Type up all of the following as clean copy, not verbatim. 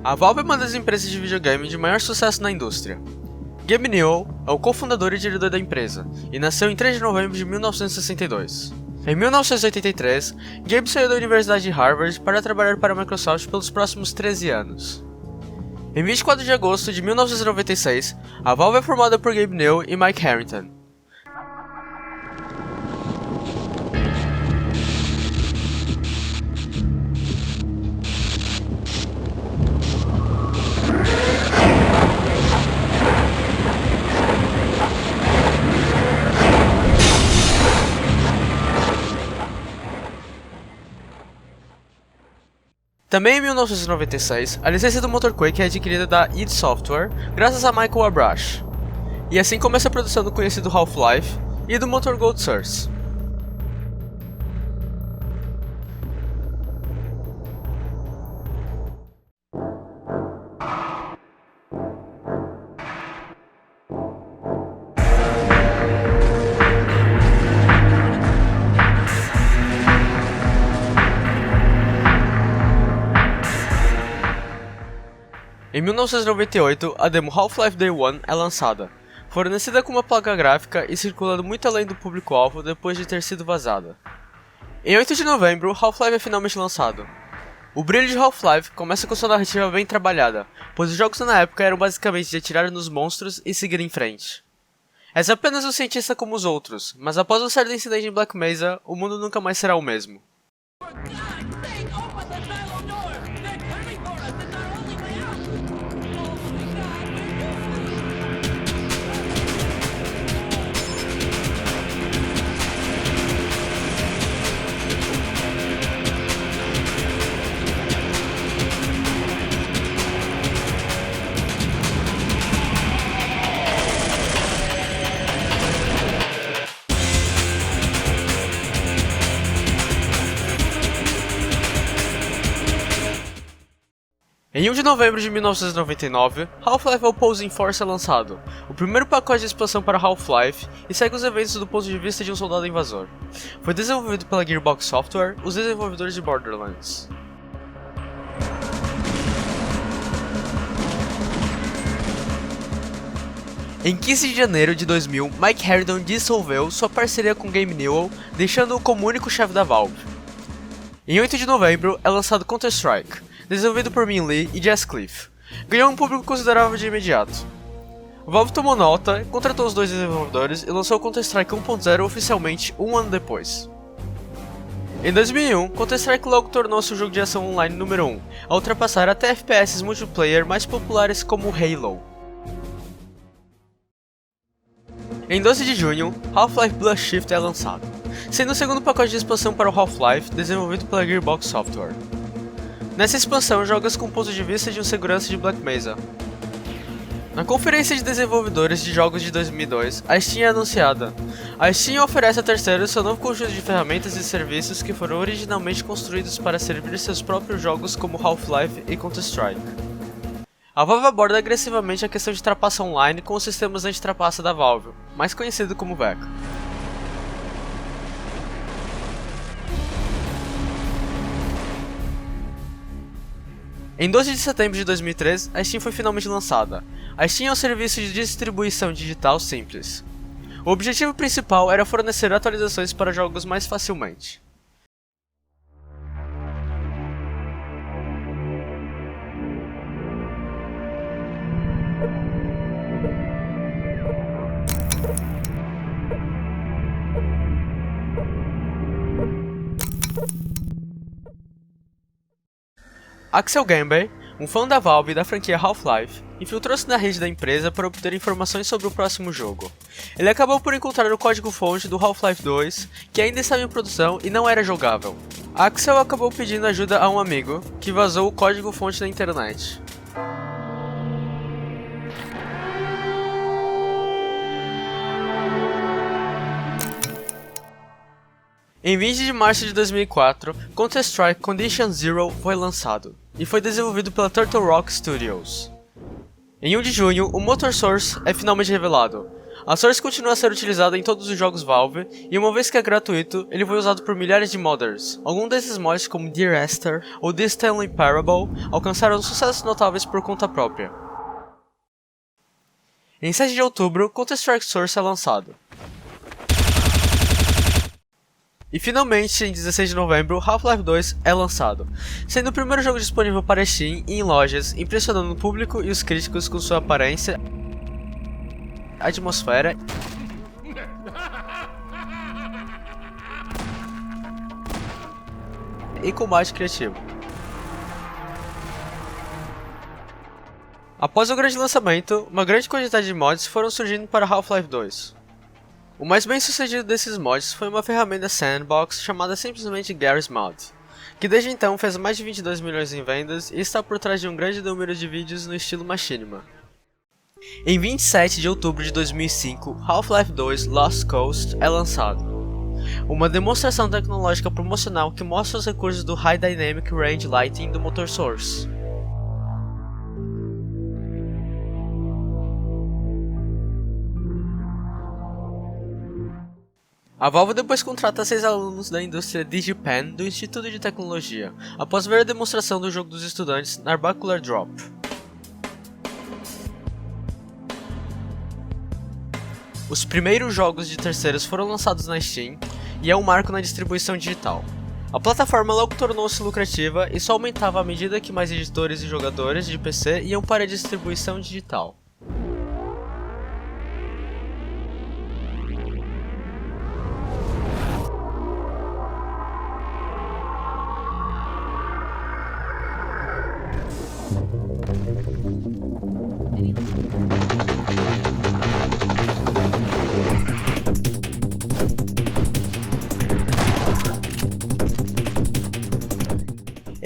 A Valve é uma das empresas de videogame de maior sucesso na indústria. Gabe Newell é o cofundador e diretor da empresa, e nasceu em 3 de novembro de 1962. Em 1983, Gabe saiu da Universidade de Harvard para trabalhar para a Microsoft pelos próximos 13 anos. Em 24 de agosto de 1996, a Valve é formada por Gabe Newell e Mike Harrington. Também em 1996, a licença do motor Quake é adquirida da id Software graças a Michael Abrash, e assim começa a produção do conhecido Half-Life e do motor Gold Source. Em 1998, a demo Half-Life Day 1 é lançada, fornecida com uma placa gráfica e circulando muito além do público-alvo depois de ter sido vazada. Em 8 de novembro, Half-Life é finalmente lançado. O brilho de Half-Life começa com sua narrativa bem trabalhada, pois os jogos na época eram basicamente de atirar nos monstros e seguir em frente. És apenas um cientista como os outros, mas após o certo incidente em Black Mesa, o mundo nunca mais será o mesmo. Em 1 de novembro de 1999, Half-Life Opposing Force é lançado, o primeiro pacote de expansão para Half-Life, e segue os eventos do ponto de vista de um soldado invasor. Foi desenvolvido pela Gearbox Software, os desenvolvedores de Borderlands. Em 15 de janeiro de 2000, Mike Harrington dissolveu sua parceria com Gabe Newell, deixando-o como único chefe da Valve. Em 8 de novembro, é lançado Counter-Strike, desenvolvido por Min Lee e Jess Cliff. Ganhou um público considerável de imediato. A Valve tomou nota, contratou os dois desenvolvedores e lançou Counter-Strike 1.0 oficialmente um ano depois. Em 2001, Counter-Strike logo tornou-se o jogo de ação online número 1, a ultrapassar até FPS multiplayer mais populares como Halo. Em 12 de junho, Half-Life Bloodshifter é lançado, sendo o segundo pacote de expansão para o Half-Life desenvolvido pela Gearbox Software. Nessa expansão, jogas com o ponto de vista de um segurança de Black Mesa. Na conferência de desenvolvedores de jogos de 2002, a Steam é anunciada. A Steam oferece a terceiros seu novo conjunto de ferramentas e serviços que foram originalmente construídos para servir seus próprios jogos como Half-Life e Counter-Strike. A Valve aborda agressivamente a questão de trapaça online com os sistemas anti-trapaça da Valve, mais conhecido como VECA. Em 12 de setembro de 2003, a Steam foi finalmente lançada. A Steam é um serviço de distribuição digital simples. O objetivo principal era fornecer atualizações para jogos mais facilmente. Axel Gamber, um fã da Valve e da franquia Half-Life, infiltrou-se na rede da empresa para obter informações sobre o próximo jogo. Ele acabou por encontrar o código-fonte do Half-Life 2, que ainda estava em produção e não era jogável. Axel acabou pedindo ajuda a um amigo, que vazou o código-fonte na internet. Em 20 de março de 2004, Counter-Strike Condition Zero foi lançado, e foi desenvolvido pela Turtle Rock Studios. Em 1 de junho, o Motor Source é finalmente revelado. A Source continua a ser utilizada em todos os jogos Valve, e uma vez que é gratuito, ele foi usado por milhares de modders. Alguns desses mods, como Dear Esther ou The Stanley Parable, alcançaram sucessos notáveis por conta própria. Em 7 de outubro, Counter-Strike Source é lançado. E finalmente, em 16 de novembro, Half-Life 2 é lançado, sendo o primeiro jogo disponível para Steam e em lojas, impressionando o público e os críticos com sua aparência, atmosfera e combate criativo. Após o grande lançamento, uma grande quantidade de mods foram surgindo para Half-Life 2. O mais bem sucedido desses mods foi uma ferramenta sandbox chamada simplesmente Garry's Mod, que desde então fez mais de 22 milhões em vendas e está por trás de um grande número de vídeos no estilo Machinima. Em 27 de outubro de 2005, Half-Life 2 Lost Coast é lançado. Uma demonstração tecnológica promocional que mostra os recursos do High Dynamic Range Lighting do motor Source. A Valve depois contrata 6 alunos da indústria DigiPen do Instituto de Tecnologia, após ver a demonstração do jogo dos estudantes Narbacular Drop. Os primeiros jogos de terceiros foram lançados na Steam e é um marco na distribuição digital. A plataforma logo tornou-se lucrativa e só aumentava à medida que mais editores e jogadores de PC iam para a distribuição digital.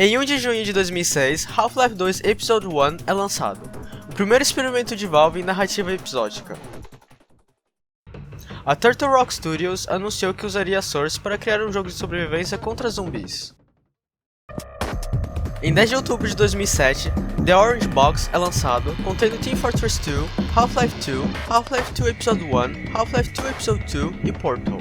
Em 1 de junho de 2006, Half-Life 2 Episode 1 é lançado, o primeiro experimento de Valve em narrativa episódica. A Turtle Rock Studios anunciou que usaria a Source para criar um jogo de sobrevivência contra zumbis. Em 10 de outubro de 2007, The Orange Box é lançado, contendo Team Fortress 2, Half-Life 2, Half-Life 2 Episode 1, Half-Life 2 Episode 2 e Portal.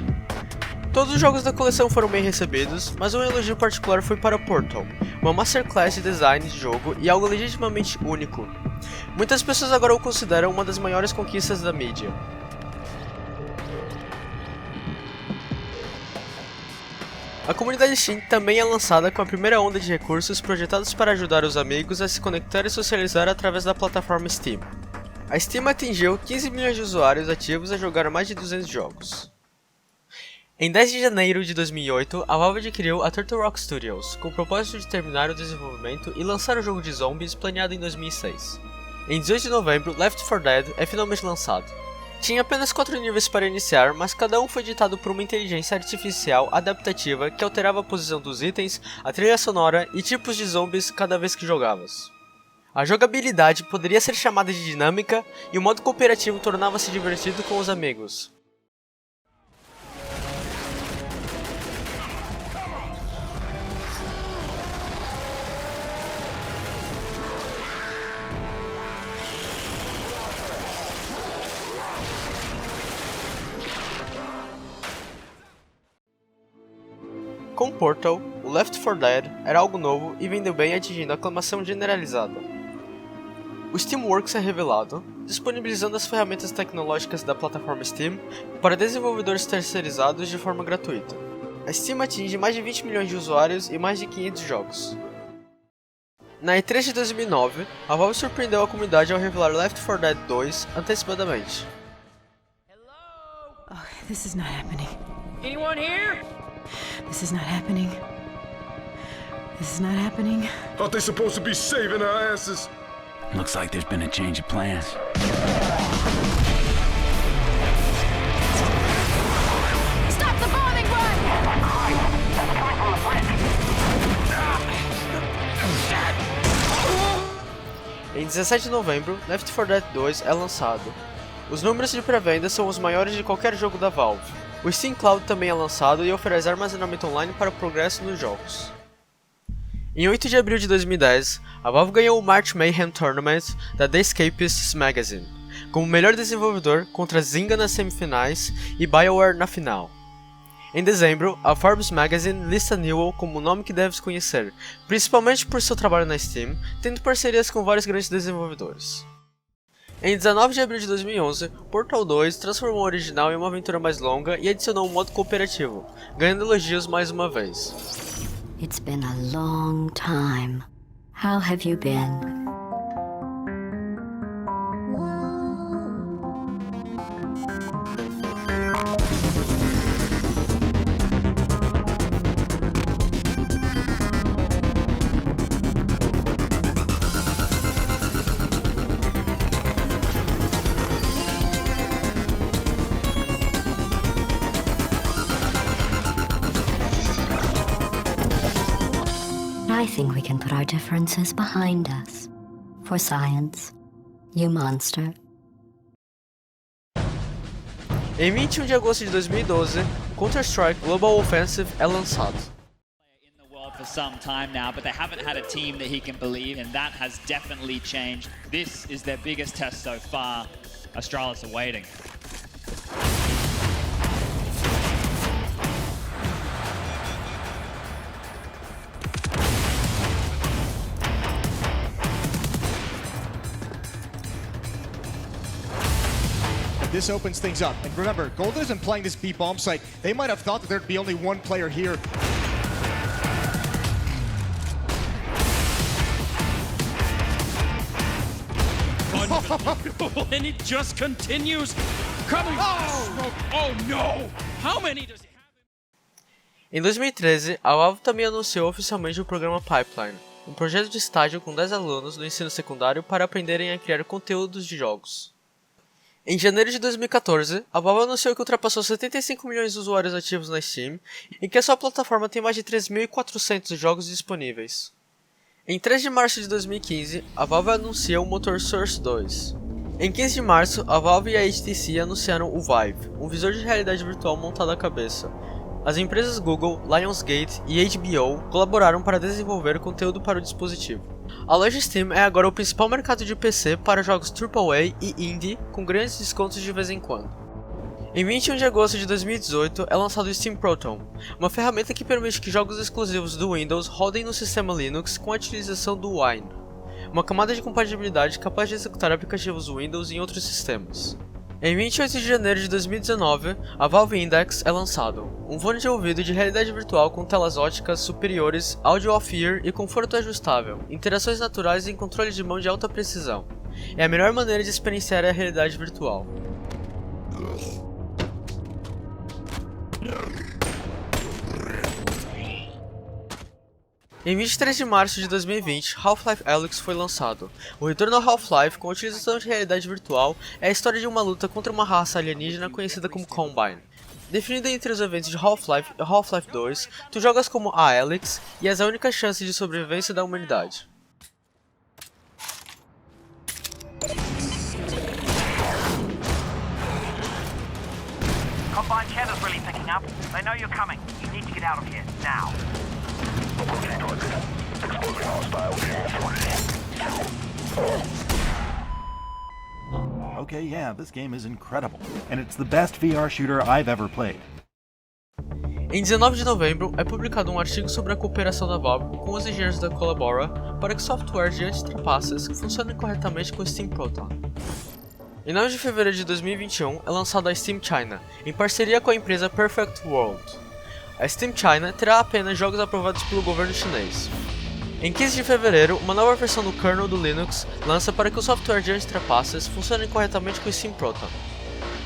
Todos os jogos da coleção foram bem recebidos, mas um elogio particular foi para Portal, uma masterclass de design de jogo e algo legitimamente único. Muitas pessoas agora o consideram uma das maiores conquistas da mídia. A comunidade Steam também é lançada com a primeira onda de recursos projetados para ajudar os amigos a se conectar e socializar através da plataforma Steam. A Steam atingiu 15 milhões de usuários ativos a jogar mais de 200 jogos. Em 10 de janeiro de 2008, a Valve adquiriu a Turtle Rock Studios, com o propósito de terminar o desenvolvimento e lançar o jogo de zombies planeado em 2006. Em 18 de novembro, Left 4 Dead é finalmente lançado. Tinha apenas 4 níveis para iniciar, mas cada um foi ditado por uma inteligência artificial adaptativa que alterava a posição dos itens, a trilha sonora e tipos de zombies cada vez que jogavas. A jogabilidade poderia ser chamada de dinâmica e o modo cooperativo tornava-se divertido com os amigos. Com Portal, o Left 4 Dead era algo novo e vendeu bem, atingindo aclamação generalizada. O Steamworks é revelado, disponibilizando as ferramentas tecnológicas da plataforma Steam para desenvolvedores terceirizados de forma gratuita. A Steam atinge mais de 20 milhões de usuários e mais de 500 jogos. Na E3 de 2009, a Valve surpreendeu a comunidade ao revelar Left 4 Dead 2 antecipadamente. Oh, this is not happening. Anyone here? This is not happening. This is not happening. Aren't they supposed to be saving our asses? Looks like there's been a change of plans. Stop the bombing run! Em 17 de novembro, Left 4 Dead 2 é lançado. Os números de pré-venda são os maiores de qualquer jogo da Valve. O Steam Cloud também é lançado e oferece armazenamento online para o progresso nos jogos. Em 8 de abril de 2010, a Valve ganhou o March Mayhem Tournament da The Escapists Magazine, como melhor desenvolvedor contra Zynga nas semifinais e BioWare na final. Em dezembro, a Forbes Magazine lista Newell como o nome que deves conhecer, principalmente por seu trabalho na Steam, tendo parcerias com vários grandes desenvolvedores. Em 19 de abril de 2011, Portal 2 transformou o original em uma aventura mais longa e adicionou um modo cooperativo, ganhando elogios mais uma vez. It's been a long time. How have you been? I think we can put our differences behind us. For science, you monster. Em 21 de agosto de 2012, Counter-Strike Global Offensive é lançado. In the world for some time now, but they haven't had a team that he can believe, and that has definitely changed. This is their biggest test so far. Astralis are waiting. This opens things up. And remember, Golden isn't playing this B bomb site. They might have thought that there'd be only one player here. And it just continues. Coming. Oh no! How many does he have? Em 2013, a Valve também anunciou oficialmente o programa Pipeline, um projeto de estágio com 10 alunos do ensino secundário para aprenderem a criar conteúdos de jogos. Em janeiro de 2014, a Valve anunciou que ultrapassou 75 milhões de usuários ativos na Steam e que a sua plataforma tem mais de 3.400 jogos disponíveis. Em 3 de março de 2015, a Valve anuncia o motor Source 2. Em 15 de março, a Valve e a HTC anunciaram o Vive, um visor de realidade virtual montado à cabeça. As empresas Google, Lionsgate e HBO colaboraram para desenvolver conteúdo para o dispositivo. A loja Steam é agora o principal mercado de PC para jogos AAA e Indie, com grandes descontos de vez em quando. Em 21 de agosto de 2018 é lançado o Steam Proton, uma ferramenta que permite que jogos exclusivos do Windows rodem no sistema Linux com a utilização do Wine, uma camada de compatibilidade capaz de executar aplicativos Windows em outros sistemas. Em 28 de janeiro de 2019, a Valve Index é lançado, um fone de ouvido de realidade virtual com telas óticas superiores, áudio off-ear e conforto ajustável, interações naturais e controle de mão de alta precisão. É a melhor maneira de experienciar a realidade virtual. Em 23 de março de 2020, Half-Life Alyx foi lançado. O retorno ao Half-Life com a utilização de realidade virtual é a história de uma luta contra uma raça alienígena conhecida como Combine. Definida entre os eventos de Half-Life e Half-Life 2, tu jogas como a Alyx e és a única chance de sobrevivência da humanidade. Combine channel's really picking up. They know you're coming. You need to get out of here, now. Okay, yeah, this game is incredible, and it's the best VR shooter I've ever played. Em 19 de novembro, é publicado um artigo sobre a cooperação da Valve com os engenheiros da Collabora para que software de anti-trapaças funcionem corretamente com o Steam Proton. Em 9 de fevereiro de 2021, é lançada a Steam China, em parceria com a empresa Perfect World. A Steam China terá apenas jogos aprovados pelo governo chinês. Em 15 de fevereiro, uma nova versão do kernel do Linux lança para que o software de anti-trapaças funcione corretamente com o Steam Proton.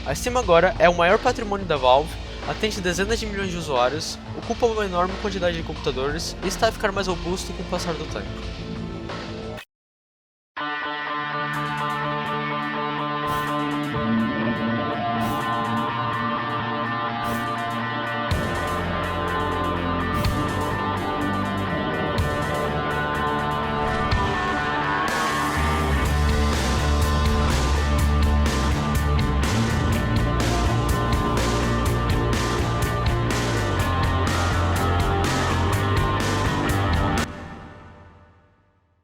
A Steam agora é o maior patrimônio da Valve, atende dezenas de milhões de usuários, ocupa uma enorme quantidade de computadores e está a ficar mais robusto com o passar do tempo.